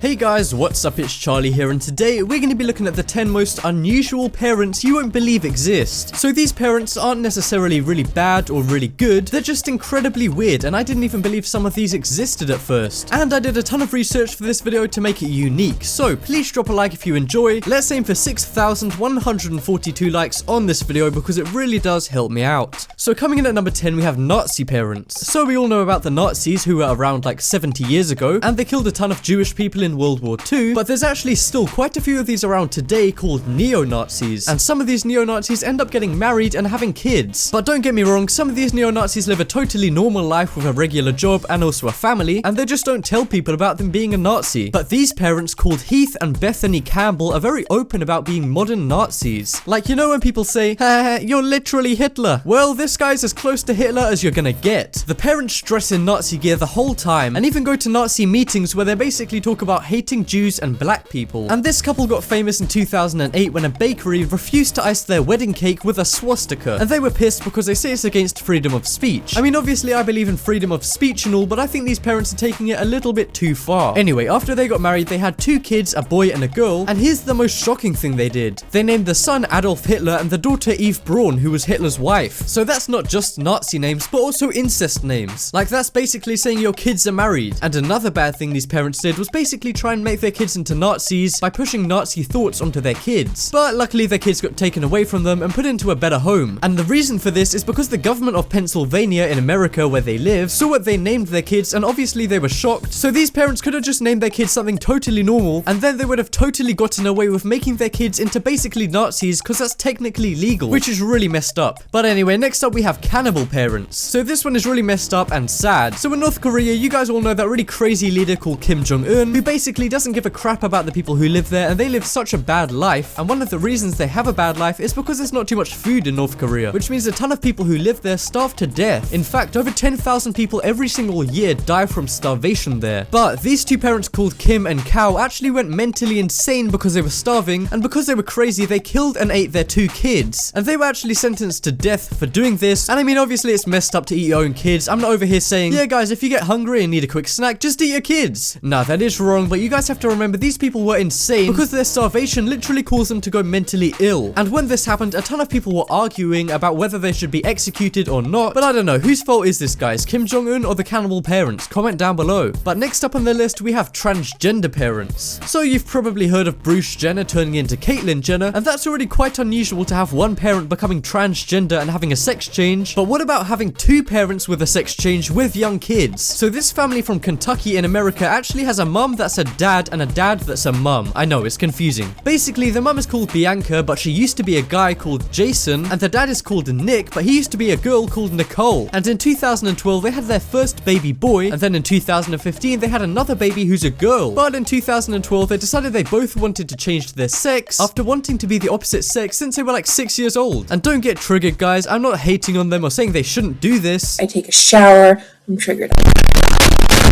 Hey guys, what's up? It's Charlie here, and today we're going to be looking at the 10 most unusual parents you won't believe exist. So these parents aren't necessarily really bad or really good, they're just incredibly weird, and I didn't even believe some of these existed at first. And I did a ton of research for this video to make it unique, so please drop a like if you enjoy. Let's aim for 6,142 likes on this video because it really does help me out. So coming in at number 10 we have Nazi parents. So we all know about the Nazis who were around like 70 years ago, and they killed a ton of Jewish people in World War II, but there's actually still quite a few of these around today called neo-Nazis, and some of these neo-Nazis end up getting married and having kids. But don't get me wrong, some of these neo-Nazis live a totally normal life with a regular job and also a family, and they just don't tell people about them being a Nazi. But these parents called Heath and Bethany Campbell are very open about being modern Nazis. Like, you know when people say, "Ha, you're literally Hitler." Well, this guy's as close to Hitler as you're gonna get. The parents dress in Nazi gear the whole time, and even go to Nazi meetings where they basically talk about hating Jews and black people. And this couple got famous in 2008 when a bakery refused to ice their wedding cake with a swastika, and they were pissed because they say it's against freedom of speech. I mean, obviously I believe in freedom of speech and all, but I think these parents are taking it a little bit too far. Anyway, after they got married, they had 2 kids, a boy and a girl, and here's the most shocking thing they did. They named the son Adolf Hitler and the daughter Eve Braun, who was Hitler's wife. So that's not just Nazi names, but also incest names. Like, that's basically saying your kids are married. And another bad thing these parents did was basically try and make their kids into Nazis by pushing Nazi thoughts onto their kids. But luckily their kids got taken away from them and put into a better home. And the reason for this is because the government of Pennsylvania in America, where they live, saw what they named their kids, and obviously they were shocked. So these parents could have just named their kids something totally normal, and then they would have totally gotten away with making their kids into basically Nazis, because that's technically legal, which is really messed up. But anyway, next up we have Cannibal Parents. So this one is really messed up and sad. So in North Korea, you guys all know that really crazy leader called Kim Jong-un, who basically doesn't give a crap about the people who live there, and they live such a bad life. And one of the reasons they have a bad life is because there's not too much food in North Korea, which means a ton of people who live there starve to death. In fact, over 10,000 people every single year die from starvation there. But these 2 parents called Kim and Kao actually went mentally insane because they were starving, and because they were crazy, they killed and ate their 2 kids. And they were actually sentenced to death for doing this. And I mean, obviously it's messed up to eat your own kids. I'm not over here saying, yeah guys, if you get hungry and need a quick snack, just eat your kids. Nah, that is wrong, but you guys have to remember these people were insane because their starvation literally caused them to go mentally ill. And when this happened, a ton of people were arguing about whether they should be executed or not. But I don't know, whose fault is this, guys? Kim Jong-un or the Cannibal Parents? Comment down below. But next up on the list, we have Transgender Parents. So you've probably heard of Bruce Jenner turning into Caitlyn Jenner, and that's already quite unusual to have one parent becoming transgender and having a sex change. But what about having 2 parents with a sex change with young kids? So this family from Kentucky in America actually has a mum that's a dad and a dad that's a mum. I know, it's confusing. Basically, the mum is called Bianca, but she used to be a guy called Jason, and the dad is called Nick, but he used to be a girl called Nicole. And in 2012, they had their first baby boy, and then in 2015, they had another baby who's a girl. But in 2012, they decided they both wanted to change their sex after wanting to be the opposite sex since they were like 6 years old. And don't get triggered, guys. I'm not hating on them or saying they shouldn't do this. I take a shower, I'm triggered.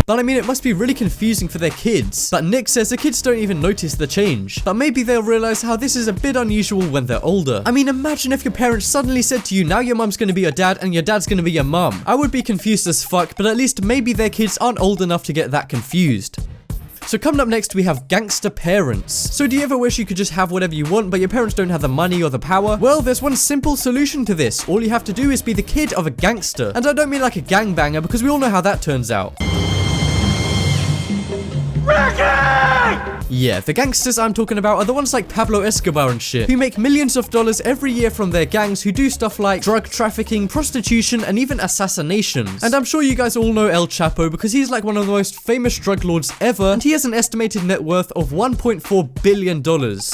But I mean, it must be really confusing for their kids. But Nick says the kids don't even notice the change. But maybe they'll realize how this is a bit unusual when they're older. I mean, imagine if your parents suddenly said to you, now your mum's gonna be your dad and your dad's gonna be your mum. I would be confused as fuck, but at least maybe their kids aren't old enough to get that confused. So coming up next, we have Gangster Parents. So do you ever wish you could just have whatever you want, but your parents don't have the money or the power? Well, there's one simple solution to this. All you have to do is be the kid of a gangster. And I don't mean like a gangbanger, because we all know how that turns out. Yeah, the gangsters I'm talking about are the ones like Pablo Escobar and shit, who make millions of dollars every year from their gangs, who do stuff like drug trafficking, prostitution, and even assassinations. And I'm sure you guys all know El Chapo because he's like one of the most famous drug lords ever, and he has an estimated net worth of $1.4 billion.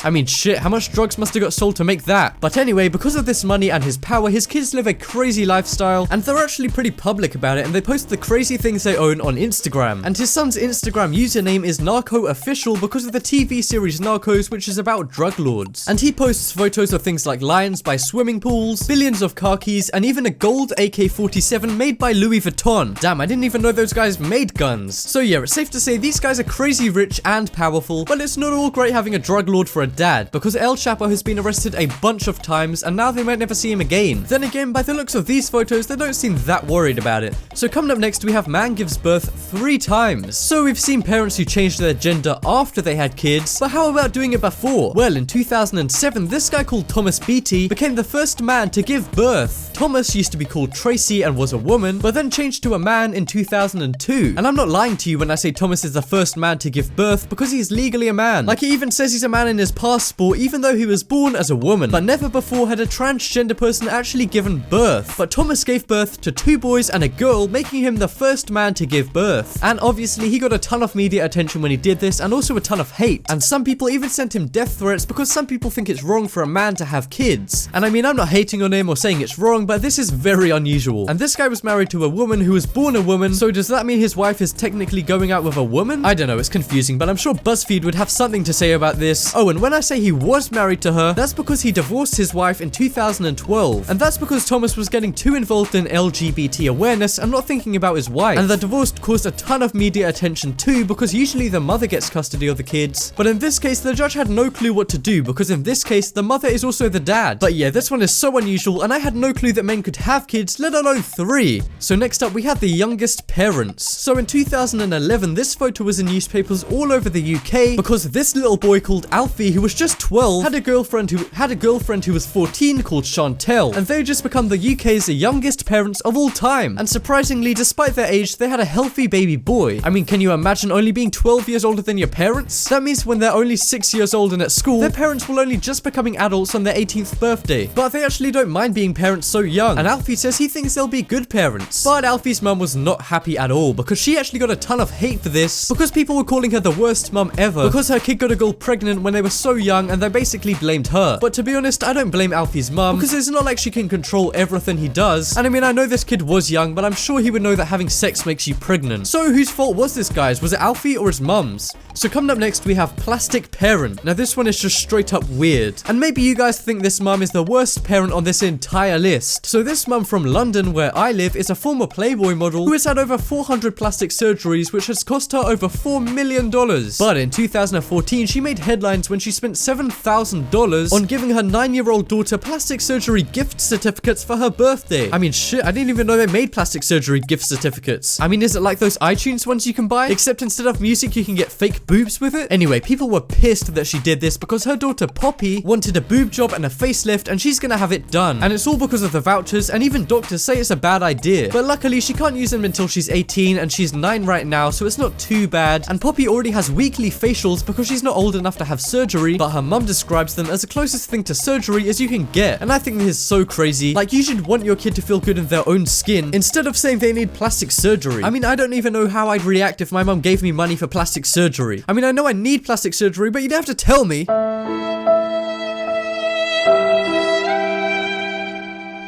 I mean, shit, how much drugs must have got sold to make that? But anyway, because of this money and his power, his kids live a crazy lifestyle, and they're actually pretty public about it, and they post the crazy things they own on Instagram. And his son's Instagram username is NarcoOfficial because of the TV series Narcos, which is about drug lords. And he posts photos of things like lions by swimming pools, billions of car keys, and even a gold AK-47 made by Louis Vuitton. Damn, I didn't even know those guys made guns. So yeah, it's safe to say these guys are crazy rich and powerful, but it's not all great having a drug lord for a dad, because El Chapo has been arrested a bunch of times and now they might never see him again. Then again, by the looks of these photos, they don't seem that worried about it. So coming up next, we have man gives birth 3 times. So we've seen parents who changed their gender after they had kids, but how about doing it before? Well, in 2007, this guy called Thomas Beatty became the first man to give birth. Thomas used to be called Tracy and was a woman, but then changed to a man in 2002. And I'm not lying to you when I say Thomas is the first man to give birth, because he's legally a man. Like, he even says he's a man in his passport, even though he was born as a woman. But never before had a transgender person actually given birth. But Thomas gave birth to 2 boys and a girl, making him the first man to give birth. And obviously he got a ton of media attention when he did this, and also a ton of hate. And some people even sent him death threats because some people think it's wrong for a man to have kids. And I mean, I'm not hating on him or saying it's wrong, but this is very unusual. And this guy was married to a woman who was born a woman, so does that mean his wife is technically going out with a woman? I don't know, it's confusing, but I'm sure BuzzFeed would have something to say about this. Oh, and when I say he was married to her, that's because he divorced his wife in 2012. And that's because Thomas was getting too involved in LGBT awareness and not thinking about his wife. And the divorce caused a ton of media attention too, because usually the mother gets custody of the kids. But in this case, the judge had no clue what to do, because in this case, the mother is also the dad. But yeah, this one is so unusual, and I had no clue that men could have kids, let alone 3. So next up, we have the youngest parents. So in 2011, this photo was in newspapers all over the UK, because this little boy called Alfie, who was just 12, had a girlfriend who was 14 called Chantel, and they just become the UK's youngest parents of all time. And surprisingly, despite their age, they had a healthy baby boy. I mean, can you imagine only being 12 years older than your parents? That means when they're only 6 years old and at school, their parents will only just becoming adults on their 18th birthday. But they actually don't mind being parents so young, and Alfie says he thinks they'll be good parents. But Alfie's mum was not happy at all, because she actually got a ton of hate for this, because people were calling her the worst mum ever, because her kid got a girl pregnant when they were so young, and they basically blamed her. But to be honest, I don't blame Alfie's mum, because it's not like she can control everything he does. And I mean, I know this kid was young, but I'm sure he would know that having sex makes you pregnant. So whose fault was this, guys? Was it Alfie or his mum's? So coming up next, we have plastic parent. Now this one is just straight up weird. And maybe you guys think this mum is the worst parent on this entire list. So this mum from London, where I live, is a former Playboy model who has had over 400 plastic surgeries, which has cost her over $4 million. But in 2014, she made headlines when she spent $7,000 on giving her 9-year-old daughter plastic surgery gift certificates for her birthday. I mean, shit, I didn't even know they made plastic surgery gift certificates. I mean, is it like those iTunes ones you can buy? Except instead of music, you can get fake boobs with it? Anyway, people were pissed that she did this because her daughter Poppy wanted a boob job and a facelift, and she's gonna have it done. And it's all because of the vouchers, and even doctors say it's a bad idea. But luckily, she can't use them until she's 18, and she's 9 right now, so it's not too bad. And Poppy already has weekly facials because she's not old enough to have surgery, but her mum describes them as the closest thing to surgery as you can get. And I think this is so crazy. Like, you should want your kid to feel good in their own skin instead of saying they need plastic surgery. I mean, I don't even know how I'd react if my mum gave me money for plastic surgery. I mean, I know I need plastic surgery, but you'd have to tell me.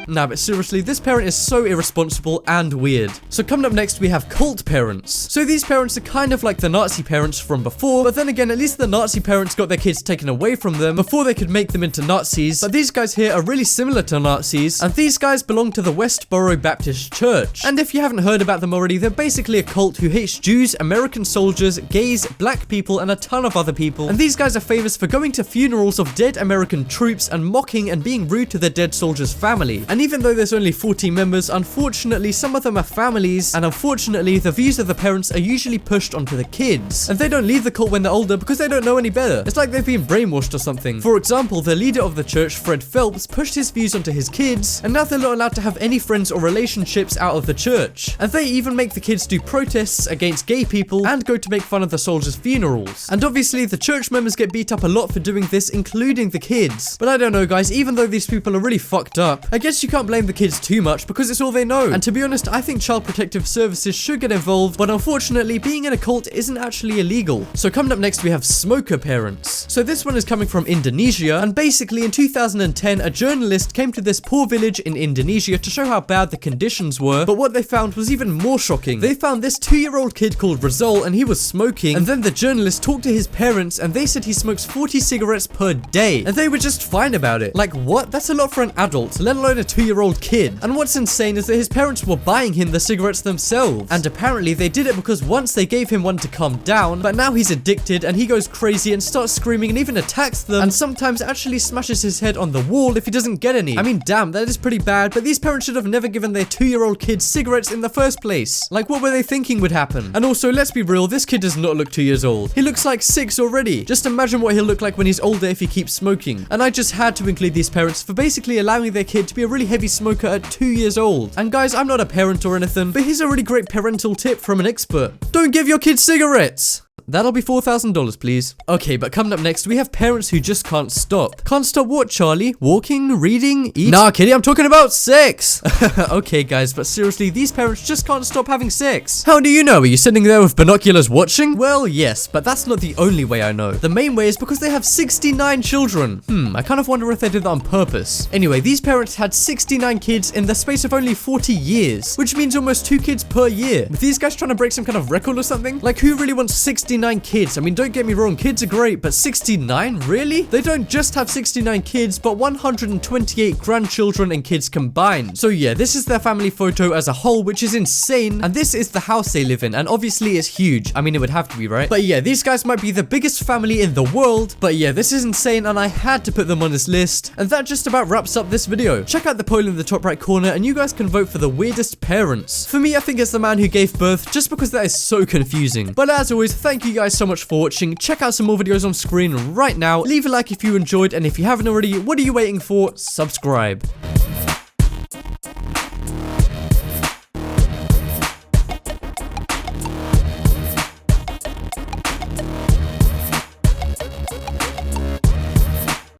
Nah, but seriously, this parent is so irresponsible and weird. So coming up next, we have cult parents. So these parents are kind of like the Nazi parents from before, but then again, at least the Nazi parents got their kids taken away from them before they could make them into Nazis. But these guys here are really similar to Nazis, and these guys belong to the Westboro Baptist Church. And if you haven't heard about them already, they're basically a cult who hates Jews, American soldiers, gays, black people, and a ton of other people. And these guys are famous for going to funerals of dead American troops and mocking and being rude to their dead soldiers' family. And even though there's only 14 members, unfortunately some of them are families, and unfortunately the views of the parents are usually pushed onto the kids. And they don't leave the cult when they're older because they don't know any better. It's like they've been brainwashed or something. For example, the leader of the church, Fred Phelps, pushed his views onto his kids, and now they're not allowed to have any friends or relationships out of the church. And they even make the kids do protests against gay people and go to make fun of the soldiers' funerals. And obviously the church members get beat up a lot for doing this, including the kids. But I don't know, guys, even though these people are really fucked up, I guess guess you can't blame the kids too much because it's all they know. And to be honest, I think Child Protective Services should get involved, but unfortunately, being in a cult isn't actually illegal. So coming up next, we have smoker parents. So this one is coming from Indonesia, and basically in 2010, a journalist came to this poor village in Indonesia to show how bad the conditions were, but what they found was even more shocking. They found this 2-year-old kid called Rizal, and he was smoking, and then the journalist talked to his parents, and they said he smokes 40 cigarettes per day, and they were just fine about it. Like, what? That's a lot for an adult, let alone a 2-year-old kid. And what's insane is that his parents were buying him the cigarettes themselves, and apparently they did it because once they gave him one to calm down, but now he's addicted and he goes crazy and starts screaming and even attacks them, and sometimes actually smashes his head on the wall if he doesn't get any. I mean, damn, that is pretty bad, but these parents should have never given their 2-year-old kid cigarettes in the first place. Like, what were they thinking would happen? And also, let's be real, this kid does not look 2 years old. He looks like 6 already. Just imagine what he'll look like when he's older if he keeps smoking. And I just had to include these parents for basically allowing their kid to be a really heavy smoker at 2 years old. And guys, I'm not a parent or anything, but here's a really great parental tip from an expert. Don't give your kids cigarettes! That'll be $4,000, please. Okay, but coming up next, we have parents who just can't stop. Can't stop what, Charlie? Walking? Reading? Eating? Nah, kitty, I'm talking about sex! Okay, guys, but seriously, these parents just can't stop having sex. How do you know? Are you sitting there with binoculars watching? Well, yes, but that's not the only way I know. The main way is because they have 69 children. I kind of wonder if they did that on purpose. Anyway, these parents had 69 kids in the space of only 40 years, which means almost 2 kids per year. Are these guys trying to break some kind of record or something? Like, who really wants 69 kids? I mean, don't get me wrong, kids are great, but 69? Really? They don't just have 69 kids, but 128 grandchildren and kids combined. So yeah, this is their family photo as a whole, which is insane, and this is the house they live in, and obviously it's huge. I mean, it would have to be, right? But yeah, these guys might be the biggest family in the world, but yeah, this is insane, and I had to put them on this list. And that just about wraps up this video. Check out the poll in the top right corner, and you guys can vote for the weirdest parents. For me, I think it's the man who gave birth, just because that is so confusing. But as always, thank you guys so much for watching. Check out some more videos on screen right now. Leave a like if you enjoyed, and if you haven't already, what are you waiting for? Subscribe.